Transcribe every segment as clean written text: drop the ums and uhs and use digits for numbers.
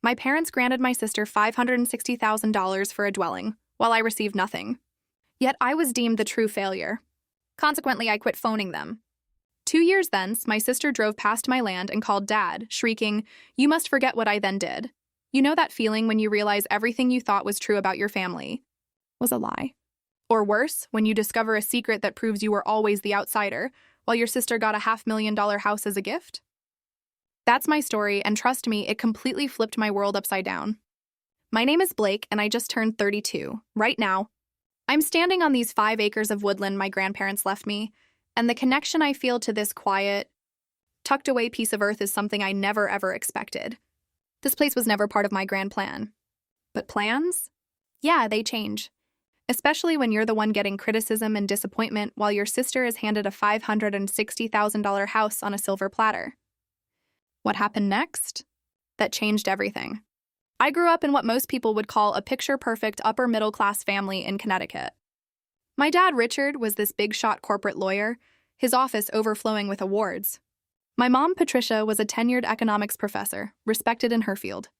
My parents granted my sister $560,000 for a dwelling, while I received nothing. Yet I was deemed the true failure. Consequently, I quit phoning them. 2 years thence, my sister drove past my land and called Dad, shrieking, "You must forget what I then did." You know that feeling when you realize everything you thought was true about your family was a lie? Or worse, when you discover a secret that proves you were always the outsider, while your sister got a $500,000 house as a gift? That's my story, and trust me, it completely flipped my world upside down. My name is Blake, and I just turned 32, right now. I'm standing on these 5 acres of woodland my grandparents left me, and the connection I feel to this quiet, tucked-away piece of earth is something I never ever expected. This place was never part of my grand plan. But plans? Yeah, they change. Especially when you're the one getting criticism and disappointment while your sister is handed a $560,000 house on a silver platter. What happened next? That changed everything. I grew up in what most people would call a picture-perfect upper-middle-class family in Connecticut. My dad, Richard, was this big-shot corporate lawyer, his office overflowing with awards. My mom, Patricia, was a tenured economics professor, respected in her field.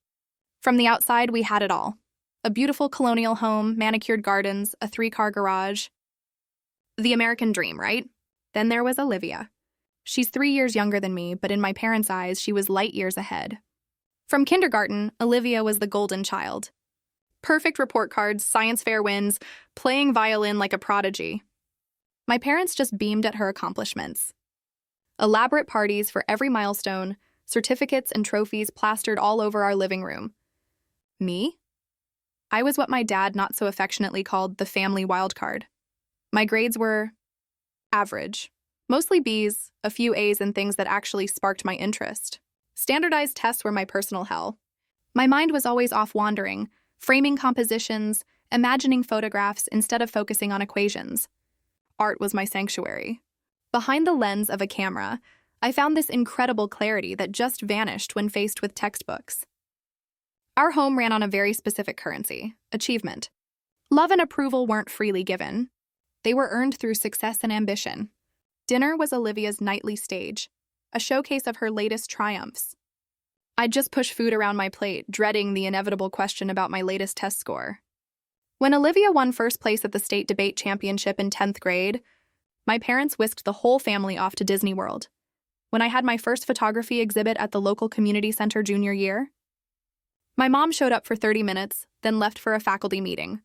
From the outside, we had it all. A beautiful colonial home, manicured gardens, a 3-car garage. The American dream, right? Then there was Olivia. She's 3 years younger than me, but in my parents' eyes, she was light years ahead. From kindergarten, Olivia was the golden child. Perfect report cards, science fair wins, playing violin like a prodigy. My parents just beamed at her accomplishments. Elaborate parties for every milestone, certificates and trophies plastered all over our living room. Me? I was what my dad not so affectionately called the family wildcard. My grades were average. Mostly B's, a few A's, and things that actually sparked my interest. Standardized tests were my personal hell. My mind was always off wandering, framing compositions, imagining photographs instead of focusing on equations. Art was my sanctuary. Behind the lens of a camera, I found this incredible clarity that just vanished when faced with textbooks. Our home ran on a very specific currency, achievement. Love and approval weren't freely given. They were earned through success and ambition. Dinner was Olivia's nightly stage, a showcase of her latest triumphs. I'd just push food around my plate, dreading the inevitable question about my latest test score. When Olivia won first place at the state debate championship in 10th grade, my parents whisked the whole family off to Disney World. When I had my first photography exhibit at the local community center junior year, my mom showed up for 30 minutes, then left for a faculty meeting.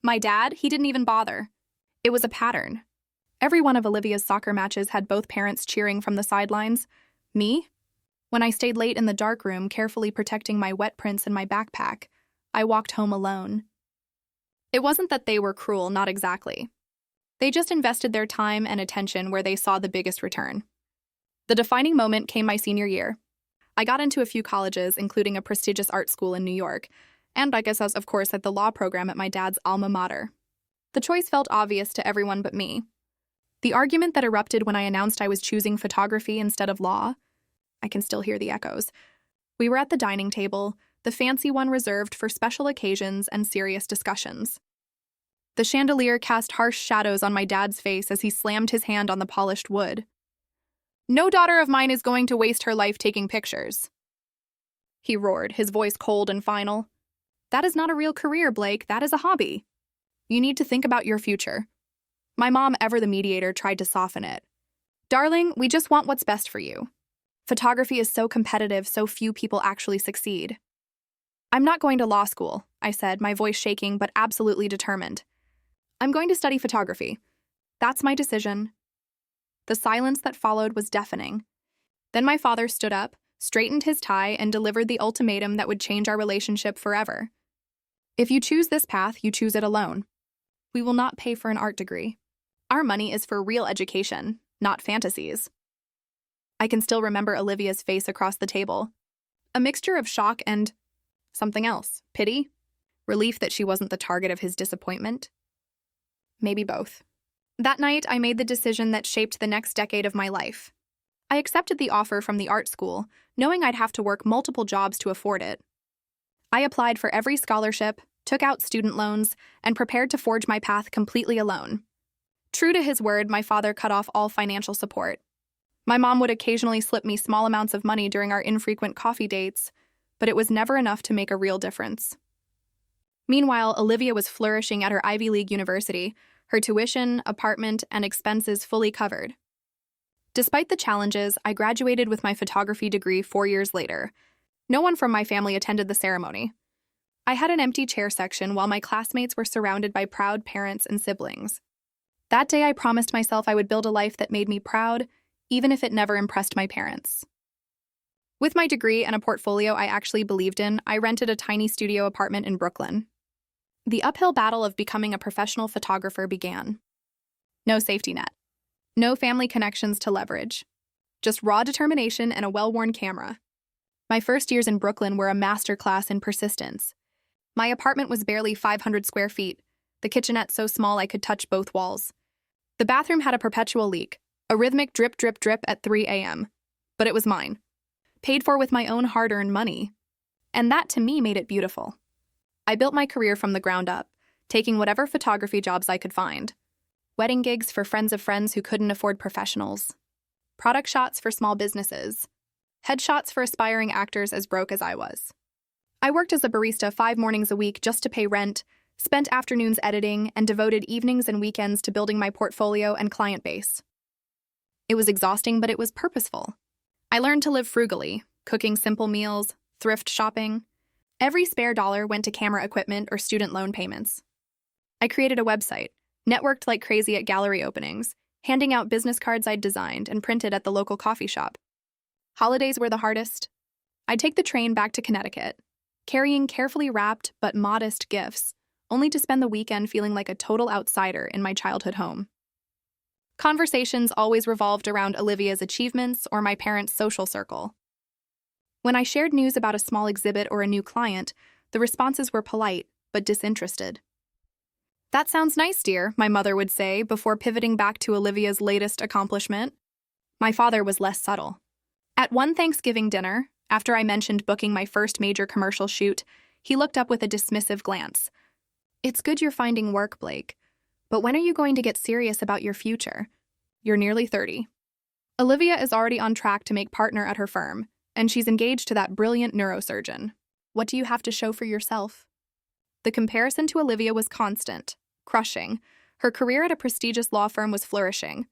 My dad, he didn't even bother. It was a pattern. Every one of Olivia's soccer matches had both parents cheering from the sidelines. Me? When I stayed late in the dark room, carefully protecting my wet prints in my backpack, I walked home alone. It wasn't that they were cruel, not exactly. They just invested their time and attention where they saw the biggest return. The defining moment came my senior year. I got into a few colleges, including a prestigious art school in New York, and I guess I was, of course, at the law program at my dad's alma mater. The choice felt obvious to everyone but me. The argument that erupted when I announced I was choosing photography instead of law, I can still hear the echoes. We were at the dining table, the fancy one reserved for special occasions and serious discussions. The chandelier cast harsh shadows on my dad's face as he slammed his hand on the polished wood. "No daughter of mine is going to waste her life taking pictures," he roared, his voice cold and final. "That is not a real career, Blake. That is a hobby. You need to think about your future." My mom, ever the mediator, tried to soften it. "Darling, we just want what's best for you. Photography is so competitive, so few people actually succeed." "I'm not going to law school," I said, my voice shaking but absolutely determined. "I'm going to study photography. That's my decision." The silence that followed was deafening. Then my father stood up, straightened his tie, and delivered the ultimatum that would change our relationship forever. "If you choose this path, you choose it alone. We will not pay for an art degree. Our money is for real education, not fantasies." I can still remember Olivia's face across the table. A mixture of shock and something else. Pity? Relief that she wasn't the target of his disappointment? Maybe both. That night, I made the decision that shaped the next decade of my life. I accepted the offer from the art school, knowing I'd have to work multiple jobs to afford it. I applied for every scholarship, took out student loans, and prepared to forge my path completely alone. True to his word, my father cut off all financial support. My mom would occasionally slip me small amounts of money during our infrequent coffee dates, but it was never enough to make a real difference. Meanwhile, Olivia was flourishing at her Ivy League university, her tuition, apartment, and expenses fully covered. Despite the challenges, I graduated with my photography degree 4 years later. No one from my family attended the ceremony. I had an empty chair section while my classmates were surrounded by proud parents and siblings. That day, I promised myself I would build a life that made me proud, even if it never impressed my parents. With my degree and a portfolio I actually believed in, I rented a tiny studio apartment in Brooklyn. The uphill battle of becoming a professional photographer began. No safety net. No family connections to leverage. Just raw determination and a well-worn camera. My first years in Brooklyn were a masterclass in persistence. My apartment was barely 500 square feet, the kitchenette so small I could touch both walls. The bathroom had a perpetual leak, a rhythmic drip, drip, drip at 3 a.m. But it was mine. Paid for with my own hard-earned money. And that, to me, made it beautiful. I built my career from the ground up, taking whatever photography jobs I could find. Wedding gigs for friends of friends who couldn't afford professionals. Product shots for small businesses. Headshots for aspiring actors as broke as I was. I worked as a barista 5 mornings a week just to pay rent, spent afternoons editing, and devoted evenings and weekends to building my portfolio and client base. It was exhausting, but it was purposeful. I learned to live frugally, cooking simple meals, thrift shopping. Every spare dollar went to camera equipment or student loan payments. I created a website, networked like crazy at gallery openings, handing out business cards I'd designed and printed at the local coffee shop. Holidays were the hardest. I'd take the train back to Connecticut, carrying carefully wrapped but modest gifts, only to spend the weekend feeling like a total outsider in my childhood home. Conversations always revolved around Olivia's achievements or my parents' social circle. When I shared news about a small exhibit or a new client, the responses were polite but disinterested. "That sounds nice, dear," my mother would say before pivoting back to Olivia's latest accomplishment. My father was less subtle. At one Thanksgiving dinner, after I mentioned booking my first major commercial shoot, he looked up with a dismissive glance. "It's good you're finding work, Blake, but when are you going to get serious about your future? You're nearly 30. Olivia is already on track to make partner at her firm, and she's engaged to that brilliant neurosurgeon. What do you have to show for yourself?" The comparison to Olivia was constant, crushing. Her career at a prestigious law firm was flourishing.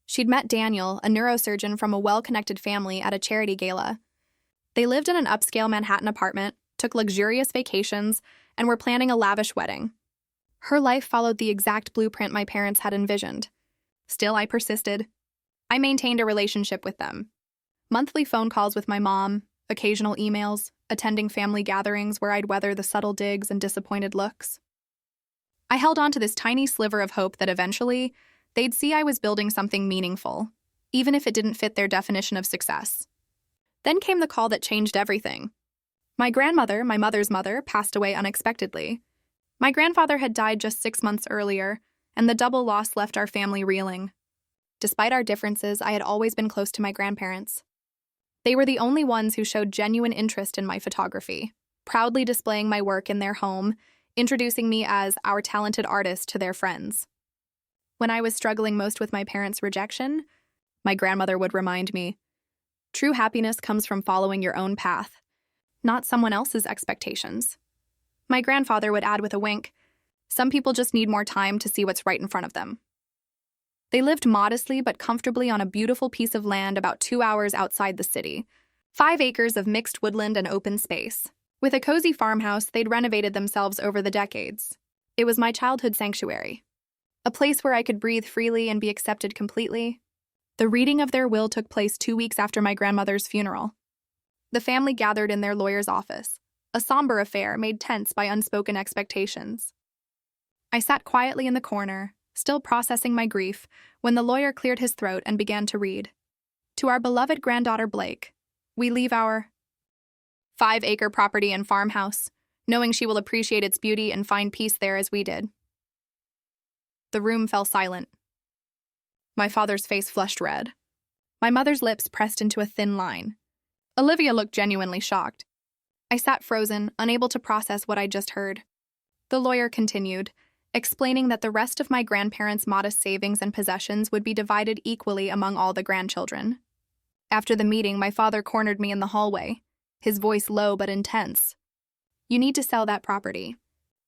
She'd met Daniel, a neurosurgeon from a well-connected family, at a charity gala. They lived in an upscale Manhattan apartment, took luxurious vacations, and were planning a lavish wedding. Her life followed the exact blueprint my parents had envisioned. Still, I persisted. I maintained a relationship with them. Monthly phone calls with my mom, occasional emails, attending family gatherings where I'd weather the subtle digs and disappointed looks. I held on to this tiny sliver of hope that eventually, they'd see I was building something meaningful, even if it didn't fit their definition of success. Then came the call that changed everything. My grandmother, my mother's mother, passed away unexpectedly. My grandfather had died just 6 months earlier, and the double loss left our family reeling. Despite our differences, I had always been close to my grandparents. They were the only ones who showed genuine interest in my photography, proudly displaying my work in their home, introducing me as our talented artist to their friends. When I was struggling most with my parents' rejection, my grandmother would remind me, "True happiness comes from following your own path, not someone else's expectations." My grandfather would add with a wink, "Some people just need more time to see what's right in front of them." They lived modestly but comfortably on a beautiful piece of land about 2 hours outside the city, 5 acres of mixed woodland and open space. With a cozy farmhouse they'd renovated themselves over the decades. It was my childhood sanctuary, a place where I could breathe freely and be accepted completely. The reading of their will took place 2 weeks after my grandmother's funeral. The family gathered in their lawyer's office, a somber affair made tense by unspoken expectations. I sat quietly in the corner, still processing my grief, when the lawyer cleared his throat and began to read. "To our beloved granddaughter Blake, we leave our 5-acre property and farmhouse, knowing she will appreciate its beauty and find peace there as we did." The room fell silent. My father's face flushed red. My mother's lips pressed into a thin line. Olivia looked genuinely shocked. I sat frozen, unable to process what I'd just heard. The lawyer continued, explaining that the rest of my grandparents' modest savings and possessions would be divided equally among all the grandchildren. After the meeting, my father cornered me in the hallway. his voice low but intense. You need to sell that property.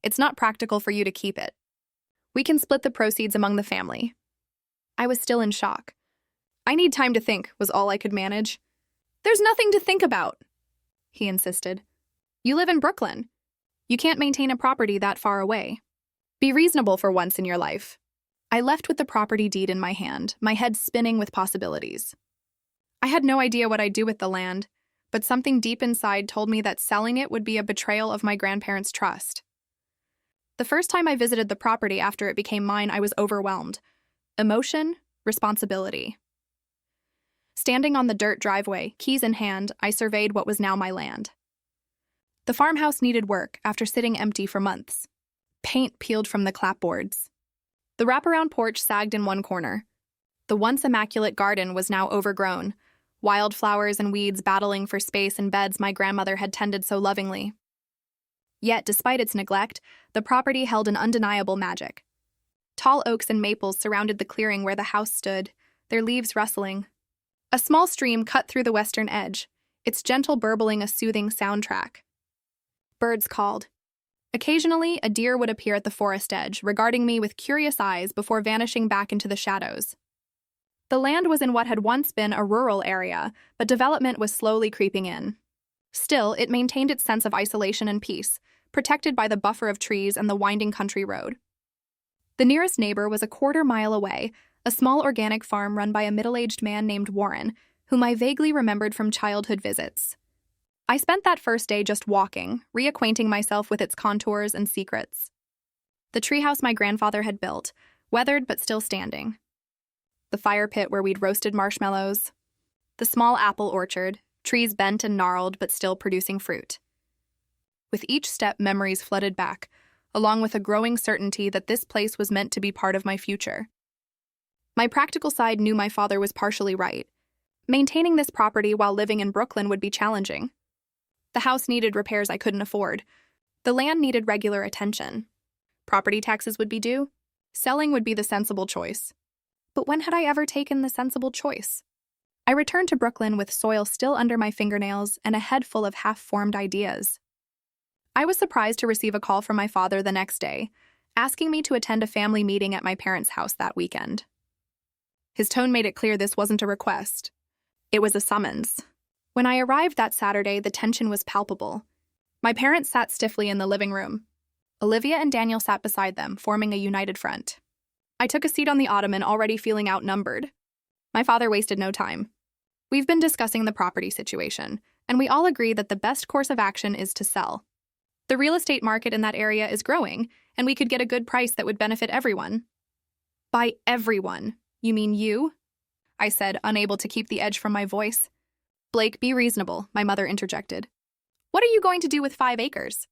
It's not practical for you to keep it. We can split the proceeds among the family. I was still in shock. I need time to think, was all I could manage. There's nothing to think about, he insisted. You live in Brooklyn. You can't maintain a property that far away. Be reasonable for once in your life. I left with the property deed in my hand, my head spinning with possibilities. I had no idea what I'd do with the land, but something deep inside told me that selling it would be a betrayal of my grandparents' trust. The first time I visited the property after it became mine, I was overwhelmed. Emotion, responsibility. Standing on the dirt driveway, keys in hand, I surveyed what was now my land. The farmhouse needed work after sitting empty for months. Paint peeled from the clapboards. The wraparound porch sagged in one corner. The once immaculate garden was now overgrown, wildflowers and weeds battling for space in beds my grandmother had tended so lovingly. Yet, despite its neglect, the property held an undeniable magic. Tall oaks and maples surrounded the clearing where the house stood, their leaves rustling. A small stream cut through the western edge, its gentle burbling a soothing soundtrack. Birds called. Occasionally, a deer would appear at the forest edge, regarding me with curious eyes before vanishing back into the shadows. The land was in what had once been a rural area, but development was slowly creeping in. Still, it maintained its sense of isolation and peace, protected by the buffer of trees and the winding country road. The nearest neighbor was a quarter-mile away, a small organic farm run by a middle-aged man named Warren, whom I vaguely remembered from childhood visits. I spent that first day just walking, reacquainting myself with its contours and secrets. The treehouse my grandfather had built, weathered but still standing. The fire pit where we'd roasted marshmallows. The small apple orchard, trees bent and gnarled but still producing fruit. With each step, memories flooded back, along with a growing certainty that this place was meant to be part of my future. My practical side knew my father was partially right. Maintaining this property while living in Brooklyn would be challenging. The house needed repairs I couldn't afford. The land needed regular attention. Property taxes would be due. Selling would be the sensible choice. But when had I ever taken the sensible choice? I returned to Brooklyn with soil still under my fingernails and a head full of half-formed ideas. I was surprised to receive a call from my father the next day, asking me to attend a family meeting at my parents' house that weekend. His tone made it clear this wasn't a request. It was a summons. When I arrived that Saturday, the tension was palpable. My parents sat stiffly in the living room. Olivia and Daniel sat beside them, forming a united front. I took a seat on the ottoman, already feeling outnumbered. My father wasted no time. We've been discussing the property situation, and we all agree that the best course of action is to sell. The real estate market in that area is growing, and we could get a good price that would benefit everyone. By everyone, you mean you? I said, unable to keep the edge from my voice. Blake, be reasonable, my mother interjected. What are you going to do with 5 acres?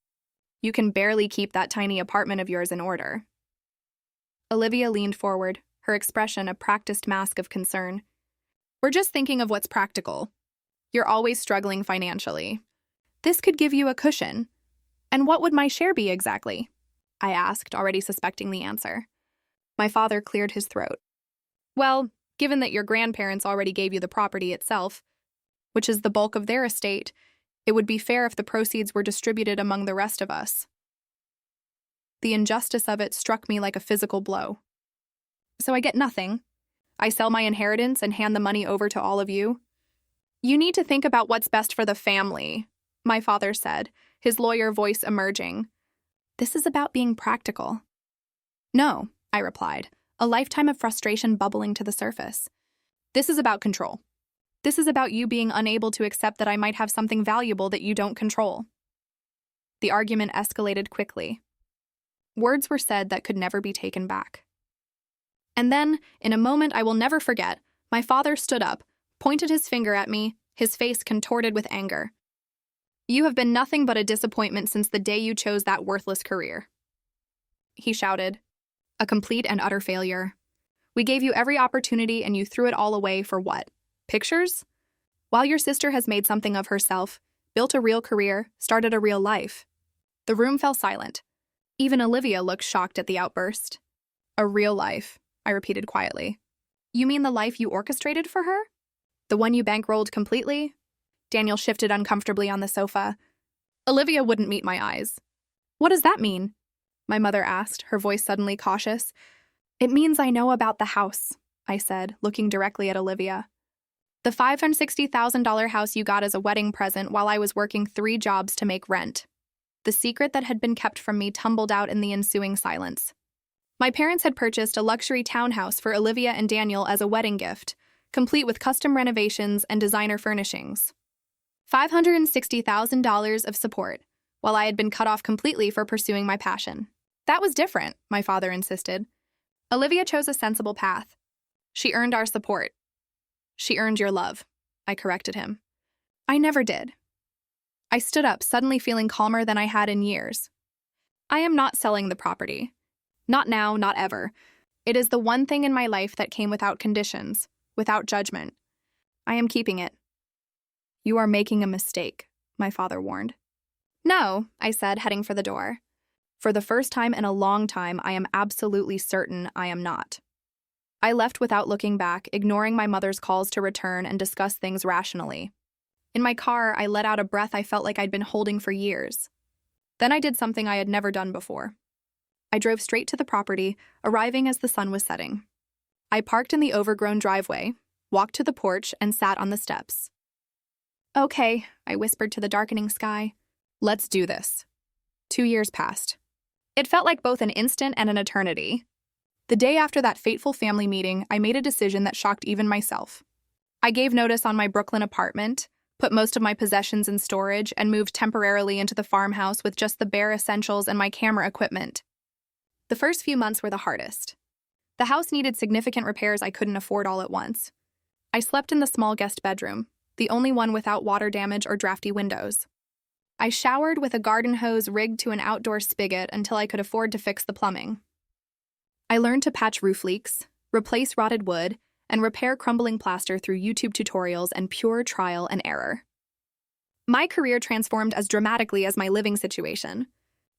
You can barely keep that tiny apartment of yours in order. Olivia leaned forward, her expression a practiced mask of concern. We're just thinking of what's practical. You're always struggling financially. This could give you a cushion. And what would my share be exactly? I asked, already suspecting the answer. My father cleared his throat. Well, given that your grandparents already gave you the property itself, which is the bulk of their estate, it would be fair if the proceeds were distributed among the rest of us. The injustice of it struck me like a physical blow. So I get nothing. I sell my inheritance and hand the money over to all of you. You need to think about what's best for the family, my father said, his lawyer voice emerging. This is about being practical. No, I replied, a lifetime of frustration bubbling to the surface. This is about control. This is about you being unable to accept that I might have something valuable that you don't control. The argument escalated quickly. Words were said that could never be taken back. And then, in a moment I will never forget, my father stood up, pointed his finger at me, his face contorted with anger. You have been nothing but a disappointment since the day you chose that worthless career. He shouted, a complete and utter failure. We gave you every opportunity and you threw it all away for what? Pictures? While your sister has made something of herself, built a real career, started a real life. The room fell silent. Even Olivia looked shocked at the outburst. A real life, I repeated quietly. You mean the life you orchestrated for her? The one you bankrolled completely? Daniel shifted uncomfortably on the sofa. Olivia wouldn't meet my eyes. What does that mean? My mother asked, her voice suddenly cautious. It means I know about the house, I said, looking directly at Olivia. The $560,000 house you got as a wedding present while I was working 3 jobs to make rent. The secret that had been kept from me tumbled out in the ensuing silence. My parents had purchased a luxury townhouse for Olivia and Daniel as a wedding gift, complete with custom renovations and designer furnishings. $560,000 of support, while I had been cut off completely for pursuing my passion. That was different, my father insisted. Olivia chose a sensible path. She earned our support. She earned your love, I corrected him. I never did. I stood up, suddenly feeling calmer than I had in years. I am not selling the property. Not now, not ever. It is the one thing in my life that came without conditions, without judgment. I am keeping it. You are making a mistake, my father warned. No, I said, heading for the door. For the first time in a long time, I am absolutely certain I am not. I left without looking back, ignoring my mother's calls to return and discuss things rationally. In my car, I let out a breath I felt like I'd been holding for years. Then I did something I had never done before. I drove straight to the property, arriving as the sun was setting. I parked in the overgrown driveway, walked to the porch, and sat on the steps. Okay, I whispered to the darkening sky. Let's do this. 2 years passed. It felt like both an instant and an eternity. The day after that fateful family meeting, I made a decision that shocked even myself. I gave notice on my Brooklyn apartment, put most of my possessions in storage, and moved temporarily into the farmhouse with just the bare essentials and my camera equipment. The first few months were the hardest. The house needed significant repairs I couldn't afford all at once. I slept in the small guest bedroom, the only one without water damage or drafty windows. I showered with a garden hose rigged to an outdoor spigot until I could afford to fix the plumbing. I learned to patch roof leaks, replace rotted wood, and repair crumbling plaster through YouTube tutorials and pure trial and error. My career transformed as dramatically as my living situation.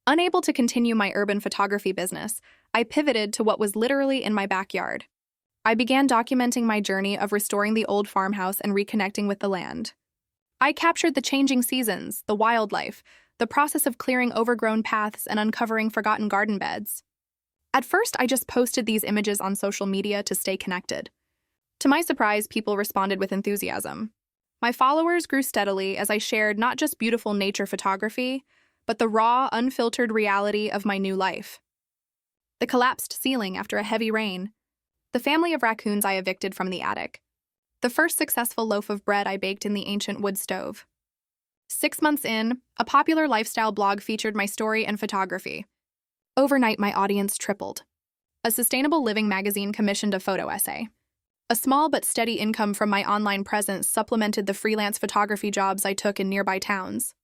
Unable to continue my urban photography business, I pivoted to what was literally in my backyard. I began documenting my journey of restoring the old farmhouse and reconnecting with the land. I captured the changing seasons, the wildlife, the process of clearing overgrown paths and uncovering forgotten garden beds. At first, I just posted these images on social media to stay connected. To my surprise, people responded with enthusiasm. My followers grew steadily as I shared not just beautiful nature photography, but the raw, unfiltered reality of my new life. The collapsed ceiling after a heavy rain. The family of raccoons I evicted from the attic. The first successful loaf of bread I baked in the ancient wood stove. 6 months in, a popular lifestyle blog featured my story and photography. Overnight, my audience tripled. A sustainable living magazine commissioned a photo essay. A small but steady income from my online presence supplemented the freelance photography jobs I took in nearby towns.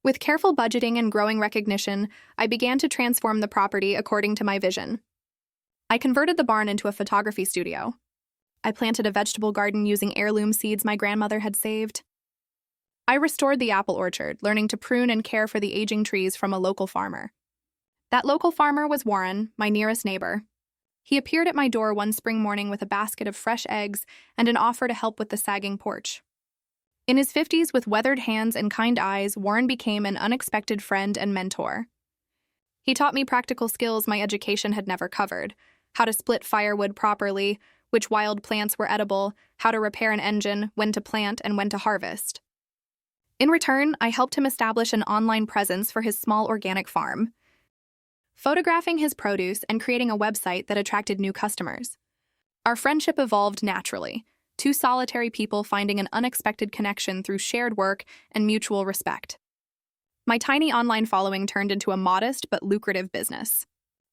With careful budgeting and growing recognition, I began to transform the property according to my vision. I converted the barn into a photography studio. I planted a vegetable garden using heirloom seeds my grandmother had saved. I restored the apple orchard, learning to prune and care for the aging trees from a local farmer. That local farmer was Warren, my nearest neighbor. He appeared at my door one spring morning with a basket of fresh eggs and an offer to help with the sagging porch. In his 50s, with weathered hands and kind eyes, Warren became an unexpected friend and mentor. He taught me practical skills my education had never covered: how to split firewood properly, which wild plants were edible, how to repair an engine, when to plant, and when to harvest. In return, I helped him establish an online presence for his small organic farm, photographing his produce and creating a website that attracted new customers. Our friendship evolved naturally, 2 solitary people finding an unexpected connection through shared work and mutual respect. My tiny online following turned into a modest but lucrative business.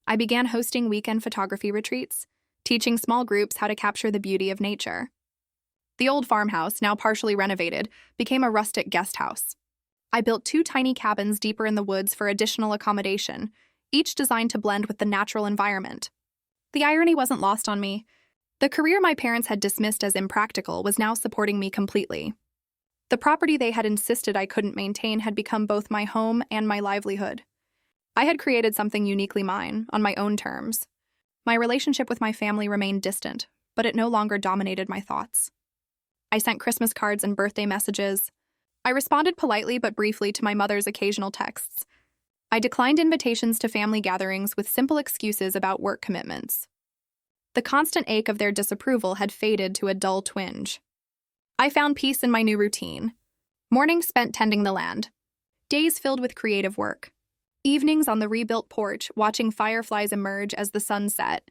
I began hosting weekend photography retreats, teaching small groups how to capture the beauty of nature. The old farmhouse, now partially renovated, became a rustic guest house. I built 2 tiny cabins deeper in the woods for additional accommodation, each designed to blend with the natural environment. The irony wasn't lost on me. The career my parents had dismissed as impractical was now supporting me completely. The property they had insisted I couldn't maintain had become both my home and my livelihood. I had created something uniquely mine, on my own terms. My relationship with my family remained distant, but it no longer dominated my thoughts. I sent Christmas cards and birthday messages. I responded politely but briefly to my mother's occasional texts. I declined invitations to family gatherings with simple excuses about work commitments. The constant ache of their disapproval had faded to a dull twinge. I found peace in my new routine. Mornings spent tending the land. Days filled with creative work. Evenings on the rebuilt porch, watching fireflies emerge as the sun set.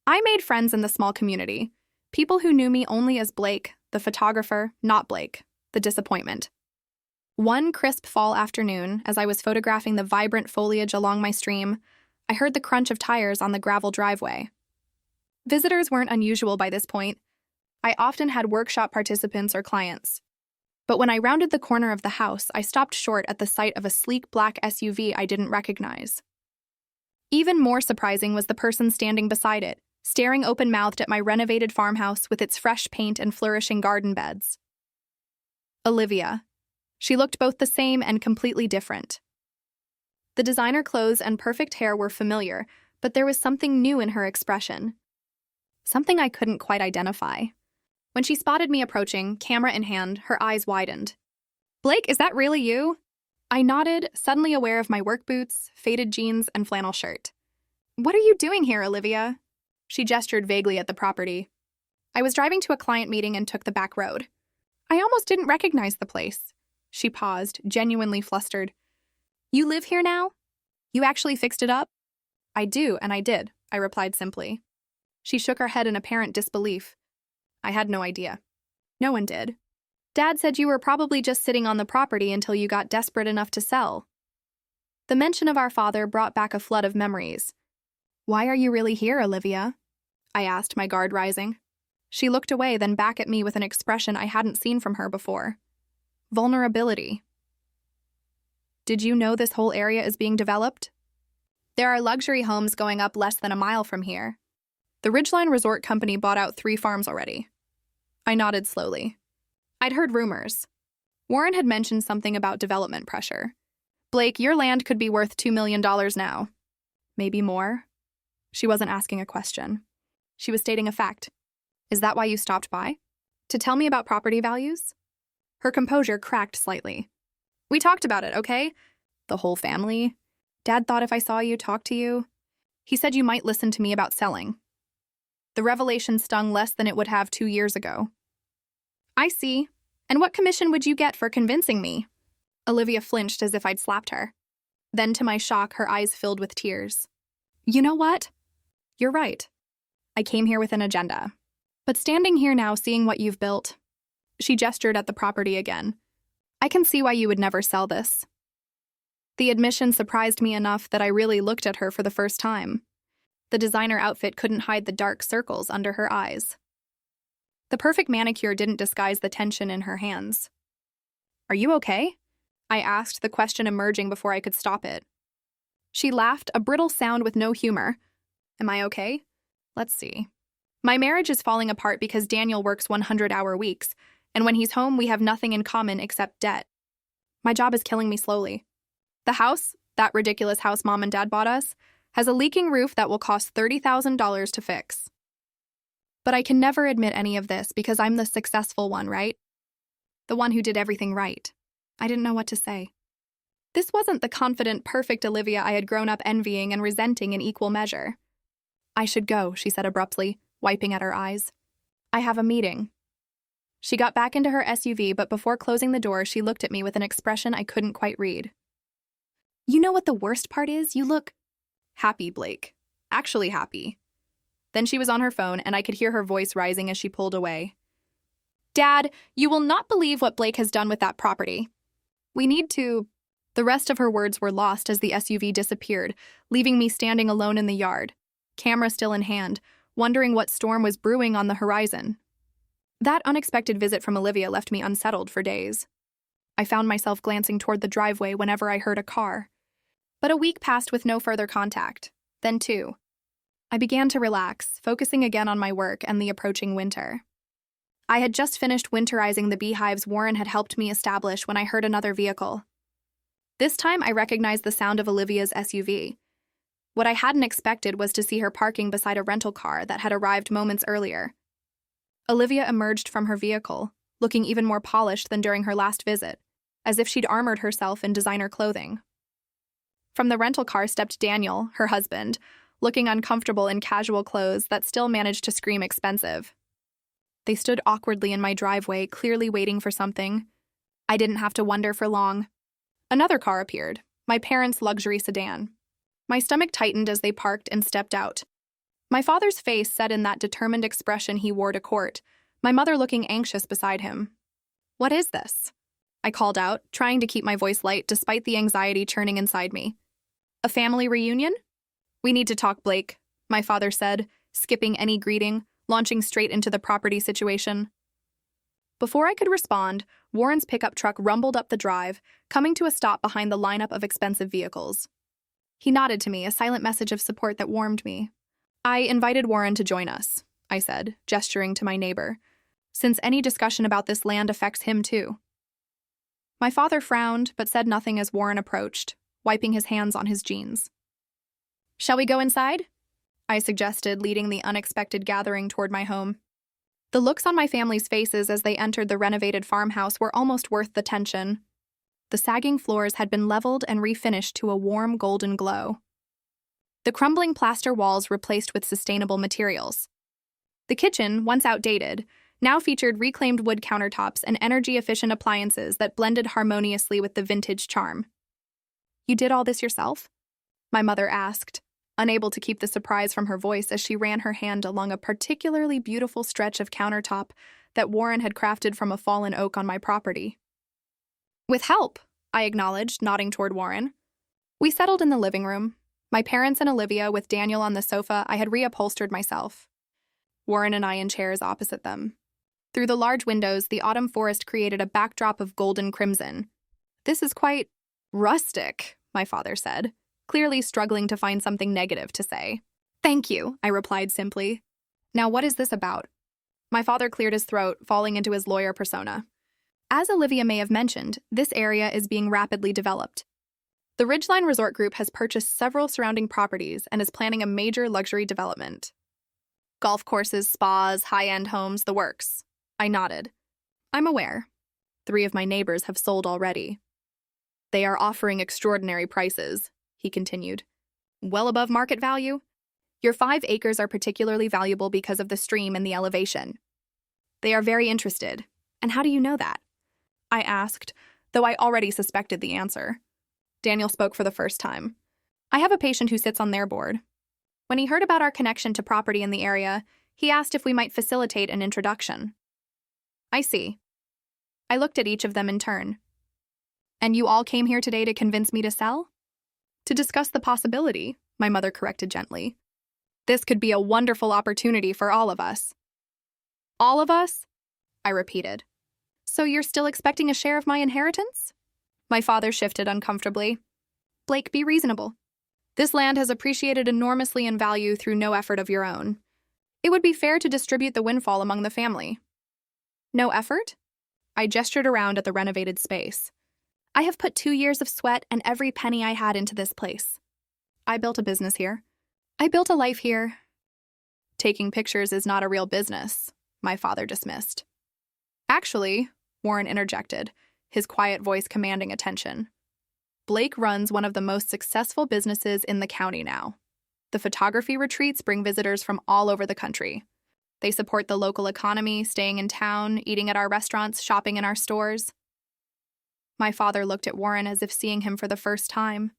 I made friends in the small community. People who knew me only as Blake, the photographer, not Blake, the disappointment. One crisp fall afternoon, as I was photographing the vibrant foliage along my stream, I heard the crunch of tires on the gravel driveway. Visitors weren't unusual by this point. I often had workshop participants or clients. But when I rounded the corner of the house, I stopped short at the sight of a sleek black SUV I didn't recognize. Even more surprising was the person standing beside it, staring open-mouthed at my renovated farmhouse with its fresh paint and flourishing garden beds. Olivia. She looked both the same and completely different. The designer clothes and perfect hair were familiar, but there was something new in her expression. Something I couldn't quite identify. When she spotted me approaching, camera in hand, her eyes widened. "Blake, is that really you?" I nodded, suddenly aware of my work boots, faded jeans, and flannel shirt. "What are you doing here, Olivia?" She gestured vaguely at the property. "I was driving to a client meeting and took the back road. I almost didn't recognize the place." She paused, genuinely flustered. "You live here now? You actually fixed it up?" "I do, and I did," I replied simply. She shook her head in apparent disbelief. "I had no idea. No one did. Dad said you were probably just sitting on the property until you got desperate enough to sell." The mention of our father brought back a flood of memories. "Why are you really here, Olivia?" I asked, my guard rising. She looked away, then back at me with an expression I hadn't seen from her before. Vulnerability. "Did you know this whole area is being developed? There are luxury homes going up less than a mile from here. The Ridgeline Resort Company bought out 3 farms already." I nodded slowly. I'd heard rumors. Warren had mentioned something about development pressure. "Blake, your land could be worth $2 million now. Maybe more?" She wasn't asking a question. She was stating a fact. "Is that why you stopped by? To tell me about property values?" Her composure cracked slightly. "We talked about it, okay? The whole family. Dad thought if I saw you, talk to you. He said you might listen to me about selling." The revelation stung less than it would have 2 years ago. "I see. And what commission would you get for convincing me?" Olivia flinched as if I'd slapped her. Then, to my shock, her eyes filled with tears. "You know what? You're right. I came here with an agenda. But standing here now, seeing what you've built," she gestured at the property again, "I can see why you would never sell this." The admission surprised me enough that I really looked at her for the first time. The designer outfit couldn't hide the dark circles under her eyes. The perfect manicure didn't disguise the tension in her hands. "Are you okay?" I asked, the question emerging before I could stop it. She laughed, a brittle sound with no humor. "Am I okay? Let's see. My marriage is falling apart because Daniel works 100-hour weeks, and when he's home, we have nothing in common except debt. My job is killing me slowly. The house, that ridiculous house Mom and Dad bought us, has a leaking roof that will cost $30,000 to fix. But I can never admit any of this because I'm the successful one, right? The one who did everything right." I didn't know what to say. This wasn't the confident, perfect Olivia I had grown up envying and resenting in equal measure. "I should go," she said abruptly, wiping at her eyes. "I have a meeting." She got back into her SUV, but before closing the door, she looked at me with an expression I couldn't quite read. "You know what the worst part is? You look happy, Blake. Actually happy." Then she was on her phone, and I could hear her voice rising as she pulled away. "Dad, you will not believe what Blake has done with that property. We need to—" The rest of her words were lost as the SUV disappeared, leaving me standing alone in the yard, camera still in hand, wondering what storm was brewing on the horizon. That unexpected visit from Olivia left me unsettled for days. I found myself glancing toward the driveway whenever I heard a car. But a week passed with no further contact. Then 2. I began to relax, focusing again on my work and the approaching winter. I had just finished winterizing the beehives Warren had helped me establish when I heard another vehicle. This time, I recognized the sound of Olivia's SUV. What I hadn't expected was to see her parking beside a rental car that had arrived moments earlier. Olivia emerged from her vehicle, looking even more polished than during her last visit, as if she'd armored herself in designer clothing. From the rental car stepped Daniel, her husband, looking uncomfortable in casual clothes that still managed to scream expensive. They stood awkwardly in my driveway, clearly waiting for something. I didn't have to wonder for long. Another car appeared, my parents' luxury sedan. My stomach tightened as they parked and stepped out. My father's face set in that determined expression he wore to court, my mother looking anxious beside him. "What is this?" I called out, trying to keep my voice light despite the anxiety churning inside me. "A family reunion?" "We need to talk, Blake," my father said, skipping any greeting, launching straight into the property situation. Before I could respond, Warren's pickup truck rumbled up the drive, coming to a stop behind the lineup of expensive vehicles. He nodded to me, a silent message of support that warmed me. "I invited Warren to join us," I said, gesturing to my neighbor, "since any discussion about this land affects him too." My father frowned, but said nothing as Warren approached, wiping his hands on his jeans. "Shall we go inside?" I suggested, leading the unexpected gathering toward my home. The looks on my family's faces as they entered the renovated farmhouse were almost worth the tension. The sagging floors had been leveled and refinished to a warm golden glow. The crumbling plaster walls replaced with sustainable materials. The kitchen, once outdated, now featured reclaimed wood countertops and energy-efficient appliances that blended harmoniously with the vintage charm. "You did all this yourself?" my mother asked, unable to keep the surprise from her voice as she ran her hand along a particularly beautiful stretch of countertop that Warren had crafted from a fallen oak on my property. "With help," I acknowledged, nodding toward Warren. We settled in the living room. My parents and Olivia, with Daniel on the sofa, I had reupholstered myself. Warren and I in chairs opposite them. Through the large windows, the autumn forest created a backdrop of golden crimson. "This is quite rustic," my father said, clearly struggling to find something negative to say. "Thank you," I replied simply. "Now what is this about?" My father cleared his throat, falling into his lawyer persona. "As Olivia may have mentioned, this area is being rapidly developed. The Ridgeline Resort Group has purchased several surrounding properties and is planning a major luxury development. Golf courses, spas, high-end homes, the works." I nodded. "I'm aware. 3 of my neighbors have sold already. They are offering extraordinary prices," he continued. "Well above market value. Your 5 acres are particularly valuable because of the stream and the elevation. They are very interested. And how do you know that?" I asked, though I already suspected the answer. Daniel spoke for the first time. "I have a patient who sits on their board. When he heard about our connection to property in the area, he asked if we might facilitate an introduction." "I see." I looked at each of them in turn. "And you all came here today to convince me to sell?" "To discuss the possibility," my mother corrected gently. "This could be a wonderful opportunity for all of us." "All of us?" I repeated. "So you're still expecting a share of my inheritance?" My father shifted uncomfortably. "Blake, be reasonable. This land has appreciated enormously in value through no effort of your own. It would be fair to distribute the windfall among the family." "No effort?" I gestured around at the renovated space. "I have put 2 years of sweat and every penny I had into this place. I built a business here. I built a life here." "Taking pictures is not a real business," my father dismissed. "Actually," Warren interjected, his quiet voice commanding attention, "Blake runs one of the most successful businesses in the county now. The photography retreats bring visitors from all over the country. They support the local economy, staying in town, eating at our restaurants, shopping in our stores." My father looked at Warren as if seeing him for the first time.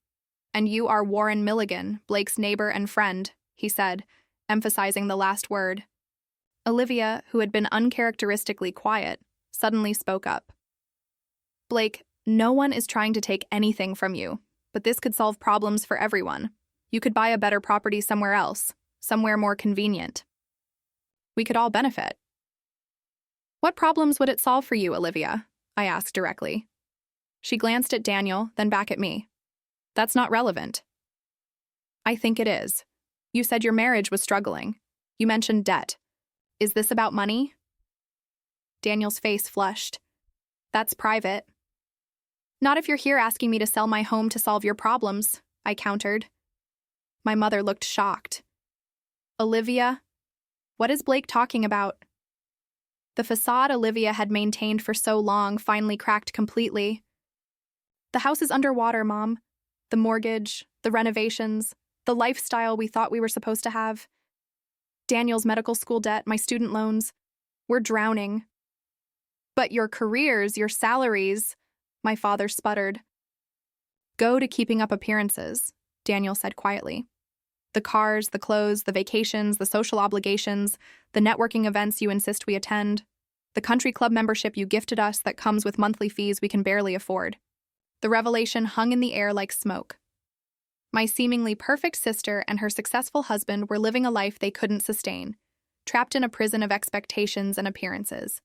"And you are Warren Milligan, Blake's neighbor and friend," he said, emphasizing the last word. Olivia, who had been uncharacteristically quiet, suddenly spoke up. "Blake, no one is trying to take anything from you, but this could solve problems for everyone. You could buy a better property somewhere else, somewhere more convenient. We could all benefit." "What problems would it solve for you, Olivia?" I asked directly. She glanced at Daniel, then back at me. "That's not relevant." "I think it is. You said your marriage was struggling. You mentioned debt. Is this about money?" Daniel's face flushed. "That's private." "Not if you're here asking me to sell my home to solve your problems," I countered. My mother looked shocked. "Olivia, what is Blake talking about?" The facade Olivia had maintained for so long finally cracked completely. The house is underwater, Mom. The mortgage, the renovations, the lifestyle we thought we were supposed to have. Daniel's medical school debt, my student loans. We're drowning. But your careers, your salaries, my father sputtered. Go to keeping up appearances, Daniel said quietly. The cars, the clothes, the vacations, the social obligations, the networking events you insist we attend, the country club membership you gifted us that comes with monthly fees we can barely afford. The revelation hung in the air like smoke. My seemingly perfect sister and her successful husband were living a life they couldn't sustain, trapped in a prison of expectations and appearances.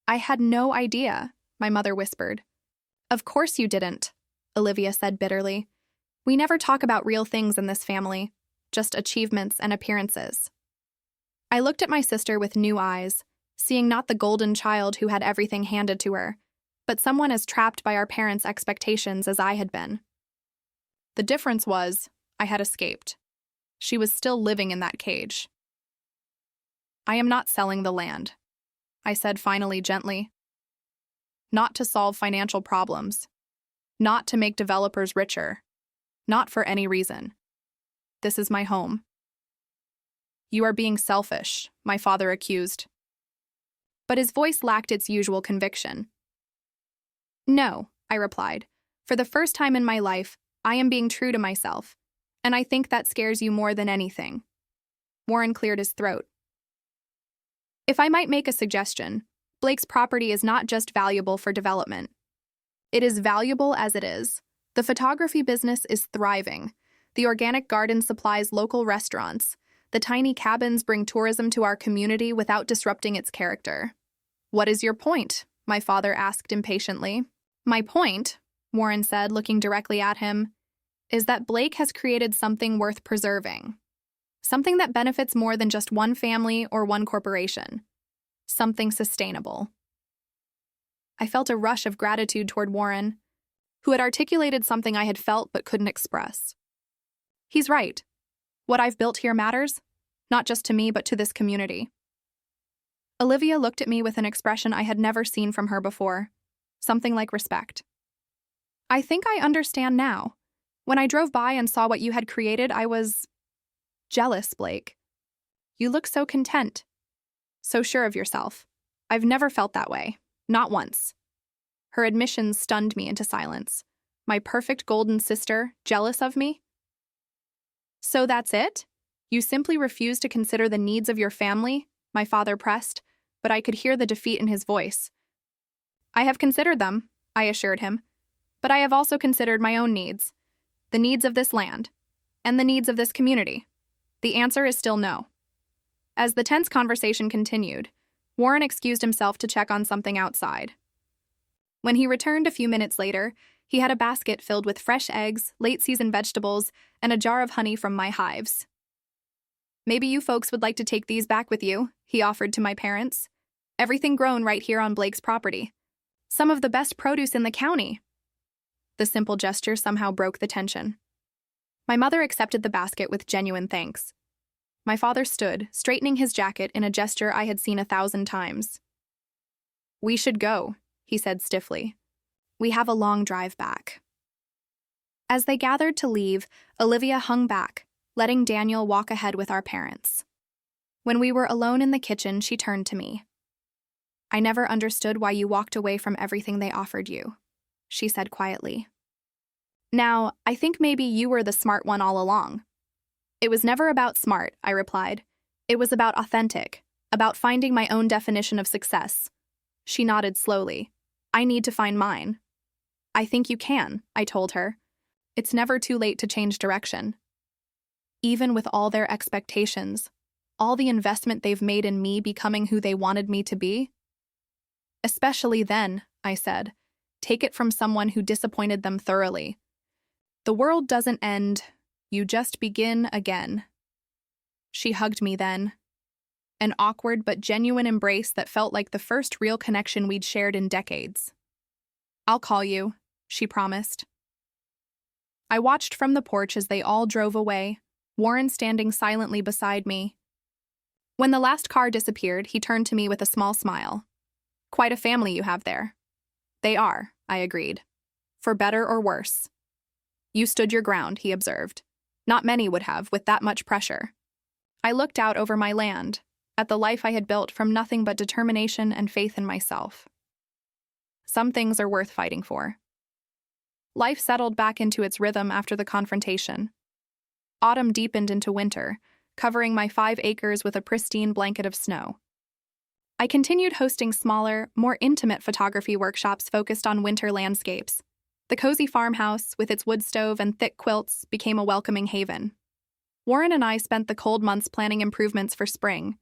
I had no idea, my mother whispered. Of course you didn't, Olivia said bitterly. We never talk about real things in this family, just achievements and appearances. I looked at my sister with new eyes, seeing not the golden child who had everything handed to her, but someone as trapped by our parents' expectations as I had been. The difference was, I had escaped. She was still living in that cage. I am not selling the land, I said finally gently. Not to solve financial problems. Not to make developers richer. Not for any reason. This is my home. You are being selfish, my father accused. But his voice lacked its usual conviction. No, I replied. For the first time in my life, I am being true to myself, and I think that scares you more than anything. Warren cleared his throat. If I might make a suggestion, Blake's property is not just valuable for development. It is valuable as it is. The photography business is thriving. The organic garden supplies local restaurants. The tiny cabins bring tourism to our community without disrupting its character. What is your point? My father asked impatiently. My point, Warren said, looking directly at him, is that Blake has created something worth preserving. Something that benefits more than just one family or one corporation. Something sustainable. I felt a rush of gratitude toward Warren, who had articulated something I had felt but couldn't express. He's right. What I've built here matters, not just to me but to this community. Olivia looked at me with an expression I had never seen from her before, something like respect. I think I understand now. When I drove by and saw what you had created, I was jealous, Blake. You look so content, so sure of yourself. I've never felt that way, not once. Her admissions stunned me into silence. My perfect golden sister, jealous of me? So that's it? You simply refuse to consider the needs of your family? My father pressed, but I could hear the defeat in his voice. I have considered them, I assured him, but I have also considered my own needs, the needs of this land, and the needs of this community. The answer is still no. As the tense conversation continued, Warren excused himself to check on something outside. When he returned a few minutes later, he had a basket filled with fresh eggs, late-season vegetables, and a jar of honey from my hives. Maybe you folks would like to take these back with you, he offered to my parents. Everything grown right here on Blake's property. Some of the best produce in the county. The simple gesture somehow broke the tension. My mother accepted the basket with genuine thanks. My father stood, straightening his jacket in a gesture I had seen 1,000 times. We should go, he said stiffly. We have a long drive back. As they gathered to leave, Olivia hung back, letting Daniel walk ahead with our parents. When we were alone in the kitchen, she turned to me. I never understood why you walked away from everything they offered you, she said quietly. Now, I think maybe you were the smart one all along. It was never about smart, I replied. It was about authentic, about finding my own definition of success. She nodded slowly. I need to find mine. I think you can, I told her. It's never too late to change direction. Even with all their expectations, all the investment they've made in me becoming who they wanted me to be. Especially then, I said, take it from someone who disappointed them thoroughly. The world doesn't end, you just begin again. She hugged me then. An awkward but genuine embrace that felt like the first real connection we'd shared in decades. I'll call you, she promised. I watched from the porch as they all drove away, Warren standing silently beside me. When the last car disappeared, he turned to me with a small smile. Quite a family you have there. They are, I agreed. for better or worse. You stood your ground, he observed. Not many would have, with that much pressure. I looked out over my land, at the life I had built from nothing but determination and faith in myself. Some things are worth fighting for. Life settled back into its rhythm after the confrontation. Autumn deepened into winter, covering my 5 acres with a pristine blanket of snow. I continued hosting smaller, more intimate photography workshops focused on winter landscapes. The cozy farmhouse, with its wood stove and thick quilts, became a welcoming haven. Warren and I spent the cold months planning improvements for spring.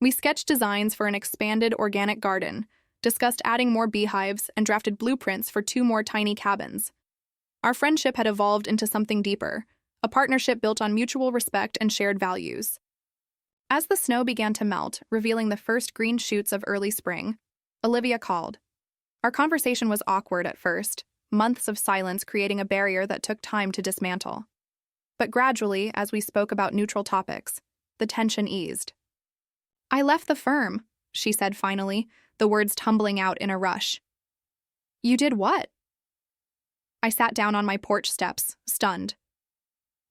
We sketched designs for an expanded organic garden, discussed adding more beehives, and drafted blueprints for 2 more tiny cabins. Our friendship had evolved into something deeper, a partnership built on mutual respect and shared values. As the snow began to melt, revealing the first green shoots of early spring, Olivia called. Our conversation was awkward at first, months of silence creating a barrier that took time to dismantle. But gradually, as we spoke about neutral topics, the tension eased. I left the firm, she said finally, the words tumbling out in a rush. You did what? I sat down on my porch steps, stunned.